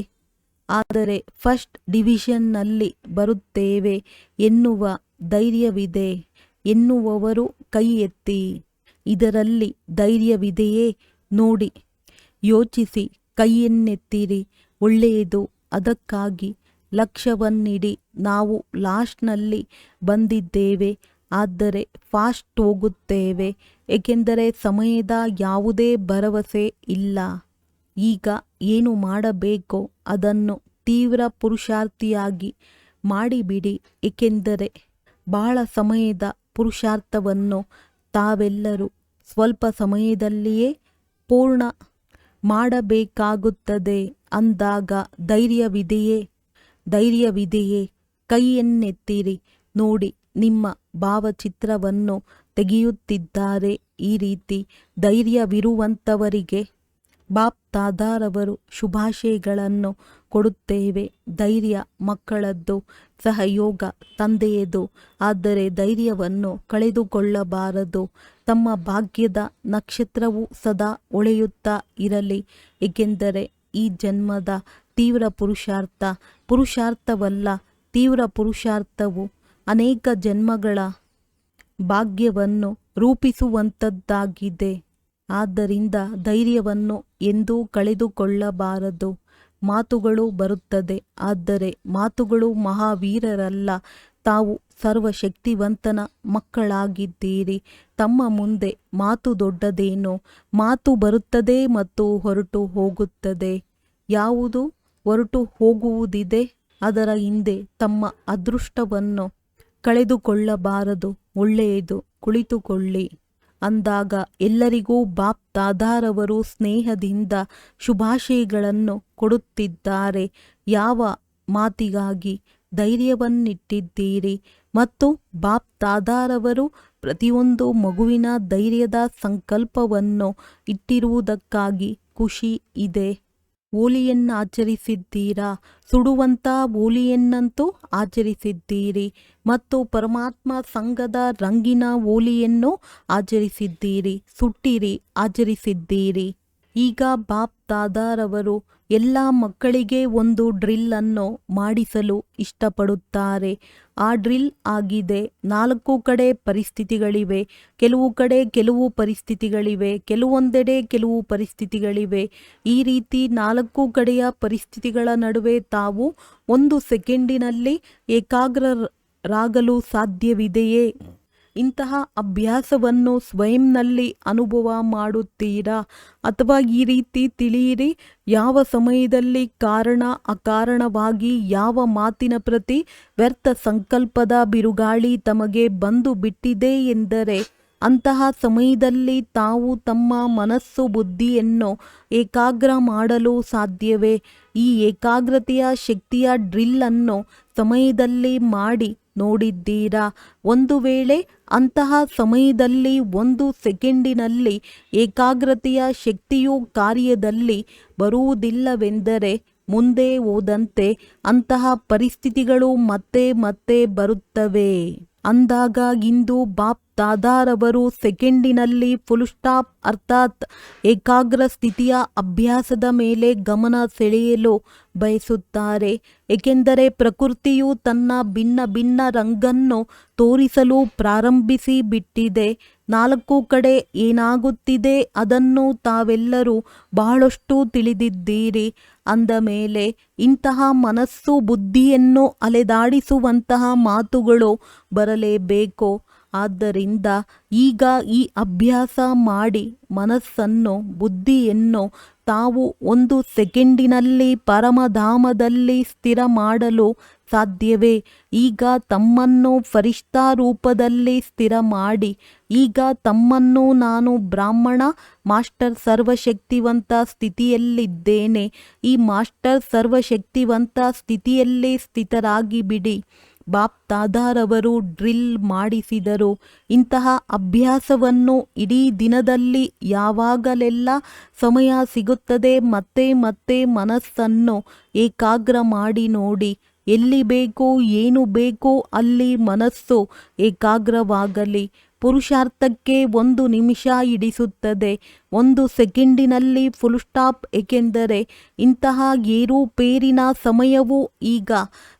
ಆದರೆ ಫಸ್ಟ್ ಡಿವಿಷನ್ನಲ್ಲಿ ಬರುತ್ತೇವೆ ಎನ್ನುವ ಧೈರ್ಯವಿದೆ ಎನ್ನುವವರು ಕೈ ಎತ್ತಿ. ಇದರಲ್ಲಿ ಧೈರ್ಯವಿದೆಯೇ ನೋಡಿ, ಯೋಚಿಸಿ, ಕೈಯನ್ನೆತ್ತಿರಿ. ಒಳ್ಳೆಯದು. ಅದಕ್ಕಾಗಿ ಲಕ್ಷ್ಯವನ್ನಿಡಿ. ನಾವು ಲಾಸ್ಟ್ನಲ್ಲಿ ಬಂದಿದ್ದೇವೆ, ಆದರೆ ಫಾಸ್ಟ್ ಹೋಗುತ್ತೇವೆ, ಏಕೆಂದರೆ ಸಮಯದ ಯಾವುದೇ ಭರವಸೆ ಇಲ್ಲ. ಈಗ ಏನು ಮಾಡಬೇಕೋ ಅದನ್ನು ತೀವ್ರ ಪುರುಷಾರ್ಥಿಯಾಗಿ ಮಾಡಿಬಿಡಿ, ಏಕೆಂದರೆ ಬಹಳ ಸಮಯದ ಪುರುಷಾರ್ಥವನ್ನು ತಾವೆಲ್ಲರೂ ಸ್ವಲ್ಪ ಸಮಯದಲ್ಲಿಯೇ ಪೂರ್ಣ ಮಾಡಬೇಕಾಗುತ್ತದೆ. ಅಂದಾಗ ಧೈರ್ಯವಿದೆಯೇ? ಕೈಯನ್ನೆತ್ತಿರಿ. ನೋಡಿ, ನಿಮ್ಮ ಭಾವಚಿತ್ರವನ್ನು ತೆಗೆಯುತ್ತಿದ್ದಾರೆ. ಈ ರೀತಿ ಧೈರ್ಯವಿರುವಂಥವರಿಗೆ ಬಾಪ್ ದಾದಾರವರು ಶುಭಾಶಯಗಳನ್ನು ಕೊಡುತ್ತೇವೆ. ಧೈರ್ಯ ಮಕ್ಕಳದ್ದು, ಸಹಯೋಗ ತಂದೆಯದು. ಆದರೆ ಧೈರ್ಯವನ್ನು ಕಳೆದುಕೊಳ್ಳಬಾರದು. ತಮ್ಮ ಭಾಗ್ಯದ ನಕ್ಷತ್ರವು ಸದಾ ಹೊಳೆಯುತ್ತಾ ಇರಲಿ, ಏಕೆಂದರೆ ಈ ಜನ್ಮದ ತೀವ್ರ ಪುರುಷಾರ್ಥವಲ್ಲ, ತೀವ್ರ ಪುರುಷಾರ್ಥವು ಅನೇಕ ಜನ್ಮಗಳ ಭಾಗ್ಯವನ್ನು ರೂಪಿಸುವಂಥದ್ದಾಗಿದೆ. ಆದ್ದರಿಂದ ಧೈರ್ಯವನ್ನು ಎಂದೂ ಕಳೆದುಕೊಳ್ಳಬಾರದು. ಮಾತುಗಳು ಬರುತ್ತದೆ, ಆದರೆ ಮಾತುಗಳು ಮಹಾವೀರರಲ್ಲ. ತಾವು ಸರ್ವಶಕ್ತಿವಂತನ ಮಕ್ಕಳಾಗಿದ್ದೀರಿ. ತಮ್ಮ ಮುಂದೆ ಮಾತು ದೊಡ್ಡದೇನೋ? ಮಾತು ಬರುತ್ತದೆ ಮತ್ತು ಹೊರಟು ಹೋಗುತ್ತದೆ. ಯಾವುದು ಹೊರಟು ಹೋಗುವುದಿದೆ, ಅದರ ಹಿಂದೆ ತಮ್ಮ ಅದೃಷ್ಟವನ್ನು ಕಳೆದುಕೊಳ್ಳಬಾರದು. ಒಳ್ಳೆಯದು, ಕುಳಿತುಕೊಳ್ಳಿ. ಅಂದಾಗ ಎಲ್ಲರಿಗೂ ಬಾಪ್ ದಾದಾರವರು ಸ್ನೇಹದಿಂದ ಶುಭಾಶಯಗಳನ್ನು ಕೊಡುತ್ತಿದ್ದಾರೆ. ಯಾವ ಮಾತಿಗಾಗಿ ಧೈರ್ಯವನ್ನಿಟ್ಟಿದ್ದೀರಿ ಮತ್ತು ಬಾಪ್ ದಾದಾರವರು ಪ್ರತಿಯೊಂದು ಮಗುವಿನ ಧೈರ್ಯದ ಸಂಕಲ್ಪವನ್ನು ಇಟ್ಟಿರುವುದಕ್ಕಾಗಿ ಖುಷಿ ಇದೆ. ಹೋಲಿಯನ್ನು ಆಚರಿಸಿದ್ದೀರಾ? ಸುಡುವಂಥ ಹೋಲಿಯನ್ನಂತೂ ಆಚರಿಸಿದ್ದೀರಿ ಮತ್ತು ಪರಮಾತ್ಮ ಸಂಘದ ರಂಗಿನ ಹೋಲಿಯನ್ನು ಆಚರಿಸಿದ್ದೀರಿ. ಸುಟ್ಟಿರಿ, ಆಚರಿಸಿದ್ದೀರಿ. ಈಗ ಬಾಪ್ ದಾದಾರವರು ಎಲ್ಲ ಮಕ್ಕಳಿಗೆ ಒಂದು ಡ್ರಿಲ್ಲನ್ನು ಮಾಡಿಸಲು ಇಷ್ಟಪಡುತ್ತಾರೆ. ಆ ಡ್ರಿಲ್ ಆಗಿದೆ 4 ಕಡೆ ಪರಿಸ್ಥಿತಿಗಳಿವೆ, ಕೆಲವು ಕಡೆ ಕೆಲವು ಪರಿಸ್ಥಿತಿಗಳಿವೆ, ಕೆಲವೊಂದೆಡೆ ಕೆಲವು ಪರಿಸ್ಥಿತಿಗಳಿವೆ. ಈ ರೀತಿ 4 ಕಡೆಯ ಪರಿಸ್ಥಿತಿಗಳ ನಡುವೆ ತಾವು 1 ಸೆಕೆಂಡಿನಲ್ಲಿ ಏಕಾಗ್ರರಾಗಲು ಸಾಧ್ಯವಿದೆಯೇ? ಇಂತಹ ಅಭ್ಯಾಸವನ್ನು ಸ್ವಯಂನಲ್ಲಿ ಅನುಭವ ಮಾಡುತ್ತೀರಾ? ಅಥವಾ ಈ ರೀತಿ ತಿಳಿಯಿರಿ, ಯಾವ ಸಮಯದಲ್ಲಿ ಕಾರಣ ಅಕಾರಣವಾಗಿ ಯಾವ ಮಾತಿನ ಪ್ರತಿ ವ್ಯರ್ಥ ಸಂಕಲ್ಪದ ಬಿರುಗಾಳಿ ತಮಗೆ ಬಂದು ಬಿಟ್ಟಿದೆ ಎಂದರೆ ಅಂತಹ ಸಮಯದಲ್ಲಿ ತಾವು ತಮ್ಮ ಮನಸ್ಸು ಬುದ್ಧಿಯನ್ನು ಏಕಾಗ್ರ ಮಾಡಲು ಸಾಧ್ಯವೇ? ಈ ಏಕಾಗ್ರತೆಯ ಶಕ್ತಿಯ ಡ್ರಿಲ್ಲನ್ನು ಸಮಯದಲ್ಲಿ ಮಾಡಿ ನೋಡಿದ್ದೀರಾ? ಒಂದು ವೇಳೆ ಅಂತಹ ಸಮಯದಲ್ಲಿ 1 ಸೆಕೆಂಡಿನಲ್ಲಿ ಏಕಾಗ್ರತೆಯ ಶಕ್ತಿಯು ಕಾರ್ಯದಲ್ಲಿ ಬರುವುದಿಲ್ಲವೆಂದರೆ ಮುಂದೆ ಹೋದಂತೆ ಅಂತಹ ಪರಿಸ್ಥಿತಿಗಳು ಮತ್ತೆ ಮತ್ತೆ ಬರುತ್ತವೆ. ಅಂದಾಗ ಇಂದು ಬಾಪ್ ದಾದಾರವರು ಸೆಕೆಂಡಿನಲ್ಲಿ ಫುಲ್ ಸ್ಟಾಪ್ ಅರ್ಥಾತ್ ಏಕಾಗ್ರ ಸ್ಥಿತಿಯ ಅಭ್ಯಾಸದ ಮೇಲೆ ಗಮನ ಸೆಳೆಯಲು ಬಯಸುತ್ತಾರೆ. ಏಕೆಂದರೆ ಪ್ರಕೃತಿಯು ತನ್ನ ಭಿನ್ನ ಭಿನ್ನ ರಂಗನ್ನು ತೋರಿಸಲು ಪ್ರಾರಂಭಿಸಿ ಬಿಟ್ಟಿದೆ. 4 ಕಡೆ ಏನಾಗುತ್ತಿದೆ ಅದನ್ನು ತಾವೆಲ್ಲರೂ ಬಹಳಷ್ಟು ತಿಳಿದಿದ್ದೀರಿ. ಅಂದ ಮೇಲೆ ಇಂತಹ ಮನಸ್ಸು ಬುದ್ಧಿಯನ್ನು ಅಲೆದಾಡಿಸುವಂತಹ ಮಾತುಗಳು ಬರಲೇಬೇಕು. ಆದ್ದರಿಂದ ಈಗ ಈ ಅಭ್ಯಾಸ ಮಾಡಿ ಮನಸ್ಸನ್ನು ಬುದ್ಧಿಯನ್ನು ತಾವು 1 ಸೆಕೆಂಡಿನಲ್ಲಿ ಪರಮಧಾಮದಲ್ಲಿ ಸ್ಥಿರ ಮಾಡಲು ಸಾಧ್ಯವೇ? ಈಗ ತಮ್ಮನ್ನು ಫರಿಷ್ಠಾ ರೂಪದಲ್ಲಿ ಸ್ಥಿರ ಮಾಡಿ. ಈಗ ತಮ್ಮನ್ನು ನಾನು ಬ್ರಾಹ್ಮಣ ಮಾಸ್ಟರ್ ಸರ್ವಶಕ್ತಿವಂತ ಸ್ಥಿತಿಯಲ್ಲಿದ್ದೇನೆ, ಈ ಮಾಸ್ಟರ್ ಸರ್ವಶಕ್ತಿವಂತ ಸ್ಥಿತಿಯಲ್ಲಿ ಸ್ಥಿತರಾಗಿ ಬಿಡಿ. ಬಾಪ್ ದಾದಾರವರು ಡ್ರಿಲ್ ಮಾಡಿಸಿದರು. ಇಂತಹ ಅಭ್ಯಾಸವನ್ನು ಇಡೀ ದಿನದಲ್ಲಿ ಯಾವಾಗಲೆಲ್ಲ ಸಮಯ ಸಿಗುತ್ತದೆ ಮತ್ತೆ ಮತ್ತೆ ಮನಸ್ಸನ್ನು ಏಕಾಗ್ರ ಮಾಡಿ ನೋಡಿ. ಎಲ್ಲಿ ಬೇಕೋ ಏನು ಬೇಕೋ ಅಲ್ಲಿ ಮನಸ್ಸು ಏಕಾಗ್ರವಾಗಲಿ. ಪುರುಷಾರ್ಥಕ್ಕೆ 1 ನಿಮಿಷ ಹಿಡಿಸುತ್ತದೆ, 1 ಸೆಕೆಂಡಿನಲ್ಲಿ ಫುಲ್ ಸ್ಟಾಪ್. ಏಕೆಂದರೆ ಇಂತಹ ಏರುಪೇರಿನ ಸಮಯವು ಈಗ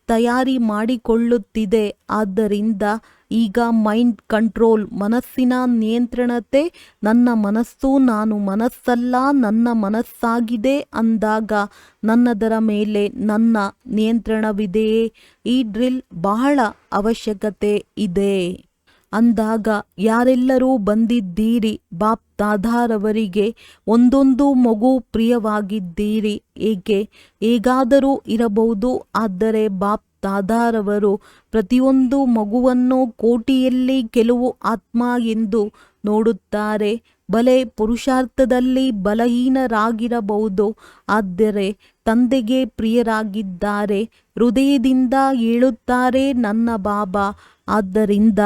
ತಯಾರಿ ಮಾಡಿಕೊಳ್ಳುತ್ತಿದೆ. ಆದ್ದರಿಂದ ಈಗ ಮೈಂಡ್ ಕಂಟ್ರೋಲ್, ಮನಸ್ಸಿನ ನಿಯಂತ್ರಣತೆ. ನನ್ನ ಮನಸ್ಸು ನಾನು ಮನಸ್ಸಲ್ಲ, ನನ್ನ ಮನಸ್ಸಾಗಿದೆ ಅಂದಾಗ ನನ್ನದರ ಮೇಲೆ ನನ್ನ ನಿಯಂತ್ರಣವಿದೆಯೇ? ಈ ಡ್ರಿಲ್ ಬಹಳ ಅವಶ್ಯಕತೆ ಇದೆ. ಅಂದಾಗ ಯಾರೆಲ್ಲರೂ ಬಂದಿದ್ದೀರಿ ಬಾಪ್ ದಾದಾರವರಿಗೆ ಒಂದೊಂದು ಮಗು ಪ್ರಿಯವಾಗಿದ್ದೀರಿ. ಏಕೆ ಹೇಗಾದರೂ ಇರಬಹುದು, ಆದರೆ ಬಾಪ್ ದಾದಾರವರು ಪ್ರತಿಯೊಂದು ಮಗುವನ್ನು ಕೋಟಿಯಲ್ಲಿ ಕೆಲವು ಆತ್ಮ ಎಂದು ನೋಡುತ್ತಾರೆ. ಬಲೆ ಪುರುಷಾರ್ಥದಲ್ಲಿ ಬಲಹೀನರಾಗಿರಬಹುದು, ಆದರೆ ತಂದೆಗೆ ಪ್ರಿಯರಾಗಿದ್ದಾರೆ. ಹೃದಯದಿಂದ ಹೇಳುತ್ತಾರೆ ನನ್ನ ಬಾಬಾ. ಆದ್ದರಿಂದ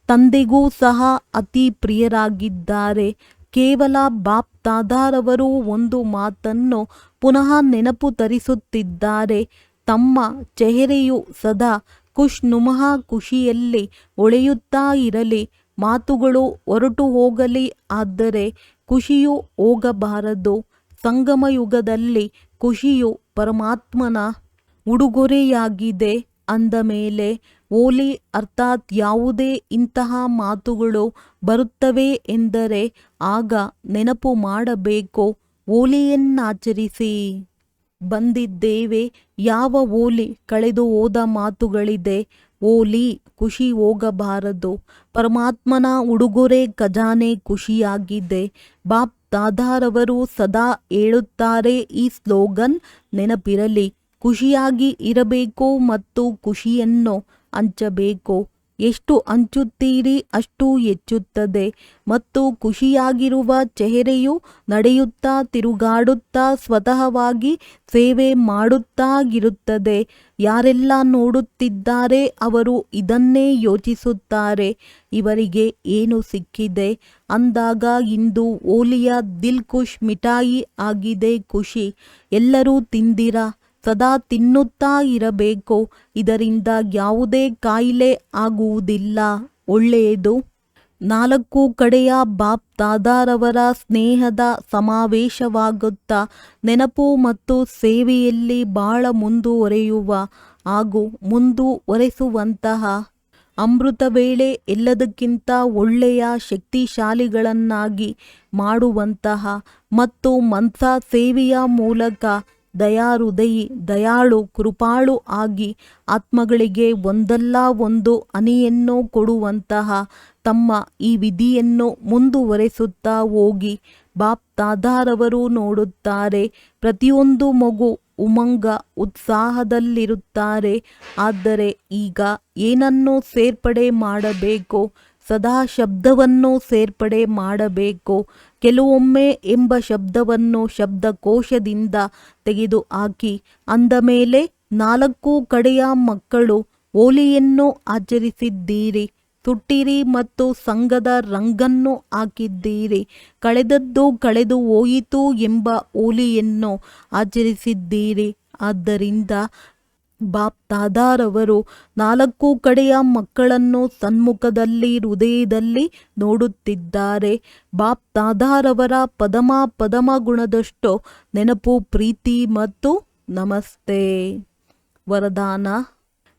ತಂದೆಗೂ ಸಹ ಅತಿ ಪ್ರಿಯರಾಗಿದ್ದಾರೆ. ಕೇವಲ ಬಾಪ್ ದಾದಾರವರು ಒಂದು ಮಾತನ್ನು ಪುನಃ ನೆನಪು ತರಿಸುತ್ತಿದ್ದಾರೆ. ತಮ್ಮ ಚೆಹರೆಯು ಸದಾ ಖುಷ್ನುಮಃ ಖುಷಿಯಲ್ಲಿ ಹೊಳೆಯುತ್ತಾ ಇರಲಿ. ಮಾತುಗಳು ಹೊರಟು ಹೋಗಲಿ, ಆದರೆ ಖುಷಿಯು ಹೋಗಬಾರದು. ಸಂಗಮ ಯುಗದಲ್ಲಿ ಖುಷಿಯು ಪರಮಾತ್ಮನ ಉಡುಗೊರೆಯಾಗಿದೆ. ಅಂದ ಮೇಲೆ ಓಲಿ ಅರ್ಥಾತ್ ಯಾವುದೇ ಇಂತಹ ಮಾತುಗಳು ಬರುತ್ತವೆ ಎಂದರೆ ಆಗ ನೆನಪು ಮಾಡಬೇಕು, ಓಲಿಯನ್ನಾಚರಿಸಿ ಬಂದಿದ್ದೇವೆ. ಯಾವ ಓಲಿ ಕಳೆದು ಹೋದ ಮಾತುಗಳಿದೆ. ಓಲಿ ಖುಷಿ ಹೋಗಬಾರದು. ಪರಮಾತ್ಮನ ಉಡುಗೊರೆ ಖಜಾನೆ ಖುಷಿಯಾಗಿದೆ. ಬಾಪ್ ದಾದಾರವರು ಸದಾ ಹೇಳುತ್ತಾರೆ, ಈ ಸ್ಲೋಗನ್ ನೆನಪಿರಲಿ. ಖುಷಿಯಾಗಿ ಇರಬೇಕು ಮತ್ತು ಖುಷಿಯನ್ನು ಹಂಚಬೇಕು. ಎಷ್ಟು ಹಂಚುತ್ತೀರಿ ಅಷ್ಟು ಹೆಚ್ಚುತ್ತದೆ. ಮತ್ತು ಖುಷಿಯಾಗಿರುವ ಚೆಹರೆಯು ನಡೆಯುತ್ತಾ ತಿರುಗಾಡುತ್ತಾ ಸ್ವತಃವಾಗಿ ಸೇವೆ ಮಾಡುತ್ತಾ ಇರುತ್ತದೆ. ಯಾರೆಲ್ಲ ನೋಡುತ್ತಿದ್ದಾರೆ ಅವರು ಇದನ್ನೇ ಯೋಚಿಸುತ್ತಾರೆ, ಇವರಿಗೆ ಏನು ಸಿಕ್ಕಿದೆ ಅಂದಾಗ. ಇಂದು ಓಲಿಯ ದಿಲ್ ಖುಷ್ ಮಿಠಾಯಿ ಆಗಿದೆ ಖುಷಿ. ಎಲ್ಲರೂ ತಿಂದಿರಾ? ಸದಾ ತಿನ್ನುತ್ತಾ ಇರಬೇಕು. ಇದರಿಂದ ಯಾವುದೇ ಕಾಯಿಲೆ ಆಗುವುದಿಲ್ಲ. ಒಳ್ಳೆಯದು. ನಾಲ್ಕು ಕಡೆಯ ಬಾಪ್ ದಾದಾರವರ ಸ್ನೇಹದ ಸಮಾವೇಶವಾಗುತ್ತಾ ನೆನಪು ಮತ್ತು ಸೇವೆಯಲ್ಲಿ ಬಹಳ ಮುಂದುವರೆಯುವ ಹಾಗೂ ಮುಂದುವರೆಸುವಂತಹ ಅಮೃತ ವೇಳೆ ಎಲ್ಲದಕ್ಕಿಂತ ಒಳ್ಳೆಯ ಶಕ್ತಿಶಾಲಿಗಳನ್ನಾಗಿ ಮಾಡುವಂತಹ ಮತ್ತು ಮನ್ಸ ಸೇವೆಯ ಮೂಲಕ ದಯಾಹೃದಯಿ ದಯಾಳು ಕೃಪಾಳು ಆಗಿ ಆತ್ಮಗಳಿಗೆ ಒಂದಲ್ಲ ಒಂದು ಹನಿಯನ್ನು ಕೊಡುವಂತಹ ತಮ್ಮ ಈ ವಿಧಿಯನ್ನು ಮುಂದುವರೆಸುತ್ತಾ ಹೋಗಿ ಬಾಪ್ ದಾದಾರವರು ನೋಡುತ್ತಾರೆ. ಪ್ರತಿಯೊಂದು ಮಗು ಉಮಂಗ ಉತ್ಸಾಹದಲ್ಲಿರುತ್ತಾರೆ. ಆದರೆ ಈಗ ಏನನ್ನು ಸೇರ್ಪಡೆ ಮಾಡಬೇಕು? ಸದಾ ಶಬ್ದವನ್ನು ಸೇರ್ಪಡೆ ಮಾಡಬೇಕು. ಕೆಲವೊಮ್ಮೆ ಎಂಬ ಶಬ್ದವನ್ನು ಶಬ್ದಕೋಶದಿಂದ ತೆಗೆದುಹಾಕಿ. ಅಂದ ಮೇಲೆ ನಾಲ್ಕು ಕಡೆಯ ಮಕ್ಕಳು ಹೋಲಿಯನ್ನು ಆಚರಿಸಿದ್ದೀರಿ. ಸುಟ್ಟಿರಿ ಮತ್ತು ಸಂಘದ ರಂಗನ್ನು ಹಾಕಿದ್ದೀರಿ. ಕಳೆದದ್ದು ಕಳೆದು ಹೋಯಿತು ಎಂಬ ಹೋಲಿಯನ್ನು ಆಚರಿಸಿದ್ದೀರಿ. ಆದ್ದರಿಂದ ಬಾಪ್ ದಾದಾರವರು ನಾಲ್ಕು ಕಡೆಯ ಮಕ್ಕಳನ್ನು ಸನ್ಮುಖದಲ್ಲಿ ಹೃದಯದಲ್ಲಿ ನೋಡುತ್ತಿದ್ದಾರೆ. ಬಾಪ್ ದಾದಾರವರ ಪದಮ ಗುಣದಷ್ಟು ನೆನಪು ಪ್ರೀತಿ ಮತ್ತು ನಮಸ್ತೆ. ವರದಾನ: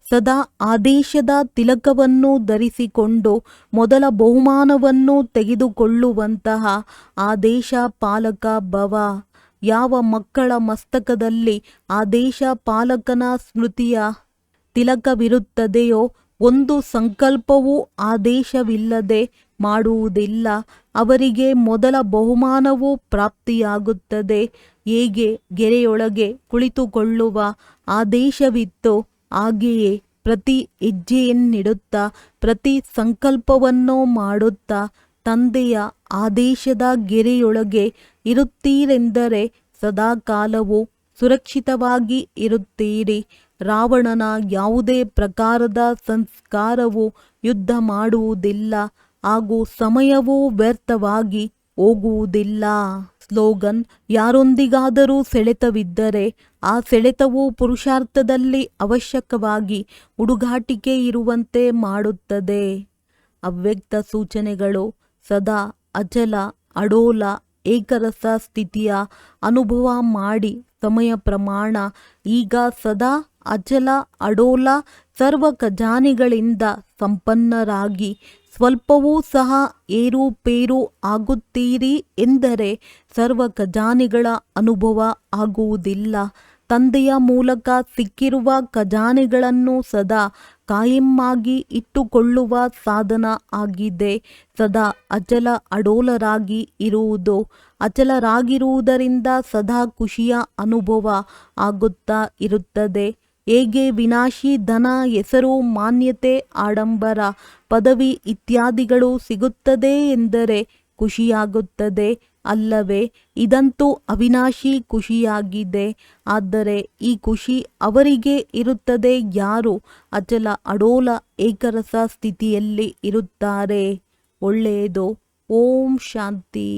ಸದಾ ಆದೇಶದ ತಿಲಕವನ್ನು ಧರಿಸಿಕೊಂಡು ಮೊದಲ ಬಹುಮಾನವನ್ನು ತೆಗೆದುಕೊಳ್ಳುವಂತಹ ಆದೇಶ ಪಾಲಕ ಭವ. ಯಾವ ಮಕ್ಕಳ ಮಸ್ತಕದಲ್ಲಿ ಆದೇಶ ಪಾಲಕನ ಸ್ಮೃತಿಯ ತಿಲಕವಿರುತ್ತದೆಯೋ ಒಂದು ಸಂಕಲ್ಪವೂ ಆದೇಶವಿಲ್ಲದೆ ಮಾಡುವುದಿಲ್ಲ. ಅವರಿಗೆ ಮೊದಲ ಬಹುಮಾನವೂ ಪ್ರಾಪ್ತಿಯಾಗುತ್ತದೆ. ಹೇಗೆ ಗೆರೆಯೊಳಗೆ ಕುಳಿತುಕೊಳ್ಳುವ ಆದೇಶವಿತ್ತು ಹಾಗೆಯೇ ಪ್ರತಿ ಹೆಜ್ಜೆಯನ್ನಿಡುತ್ತಾ ಪ್ರತಿ ಸಂಕಲ್ಪವನ್ನು ಮಾಡುತ್ತಾ ತಂದೆಯ ಆದೇಶದ ಗೆರೆಯೊಳಗೆ ಇರುತ್ತೀರೆಂದರೆ ಸದಾಕಾಲವೂ ಸುರಕ್ಷಿತವಾಗಿ ಇರುತ್ತೀರಿ. ರಾವಣನ ಯಾವುದೇ ಪ್ರಕಾರದ ಸಂಸ್ಕಾರವು ಯುದ್ಧ ಮಾಡುವುದಿಲ್ಲ ಹಾಗೂ ಸಮಯವೂ ವ್ಯರ್ಥವಾಗಿ ಹೋಗುವುದಿಲ್ಲ. ಸ್ಲೋಗನ್: ಯಾರೊಂದಿಗಾದರೂ ಸೆಳೆತವಿದ್ದರೆ ಆ ಸೆಳೆತವು ಪುರುಷಾರ್ಥದಲ್ಲಿ ಅವಶ್ಯಕವಾಗಿ ಹುಡುಗಾಟಿಕೆ ಇರುವಂತೆ ಮಾಡುತ್ತದೆ. ಅವ್ಯಕ್ತ ಸೂಚನೆಗಳು: ಸದಾ ಅಚಲ ಅಡೋಲ ಏಕರಸ ಸ್ಥಿತಿಯ ಅನುಭವ ಮಾಡಿ. ಸಮಯ ಪ್ರಮಾಣ: ಈಗ ಸದಾ ಅಚಲ ಅಡೋಲ ಸರ್ವ ಖಜಾನೆಗಳಿಂದ ಸಂಪನ್ನರಾಗಿ ಸ್ವಲ್ಪವೂ ಸಹ ಏರುಪೇರು ಆಗುತ್ತೀರಿ ಎಂದರೆ ಸರ್ವ ಖಜಾನೆಗಳ ಅನುಭವ ಆಗುವುದಿಲ್ಲ. ತಂದೆಯ ಮೂಲಕ ಸಿಕ್ಕಿರುವ ಖಜಾನೆಗಳನ್ನು ಸದಾ ಕಾಯಮ್ಮಾಗಿ ಇಟ್ಟುಕೊಳ್ಳುವ ಸಾಧನ ಆಗಿದೆ. ಸದಾ ಅಚಲ ಅಡೋಲರಾಗಿ ಇರುವುದು. ಅಚಲರಾಗಿರುವುದರಿಂದ ಸದಾ ಖುಷಿಯ ಅನುಭವ ಆಗುತ್ತಾ ಇರುತ್ತದೆ. ಹೇಗೆ ವಿನಾಶಿ ಧನ, ಹೆಸರು, ಮಾನ್ಯತೆ, ಆಡಂಬರ, ಪದವಿ ಇತ್ಯಾದಿಗಳು ಸಿಗುತ್ತದೆ ಎಂದರೆ ಖುಷಿಯಾಗುತ್ತದೆ ಅಲ್ಲವೇ? ಇದಂತೂ ಅವಿನಾಶಿ ಖುಷಿಯಾಗಿದೆ. ಆದರೆ ಈ ಖುಷಿ ಅವರಿಗೆ ಇರುತ್ತದೆ ಯಾರು ಅಚಲ ಅಡೋಲ ಏಕರಸ ಸ್ಥಿತಿಯಲ್ಲಿ ಇರುತ್ತಾರೆ. ಒಳ್ಳೆಯದು. ಓಂ ಶಾಂತಿ.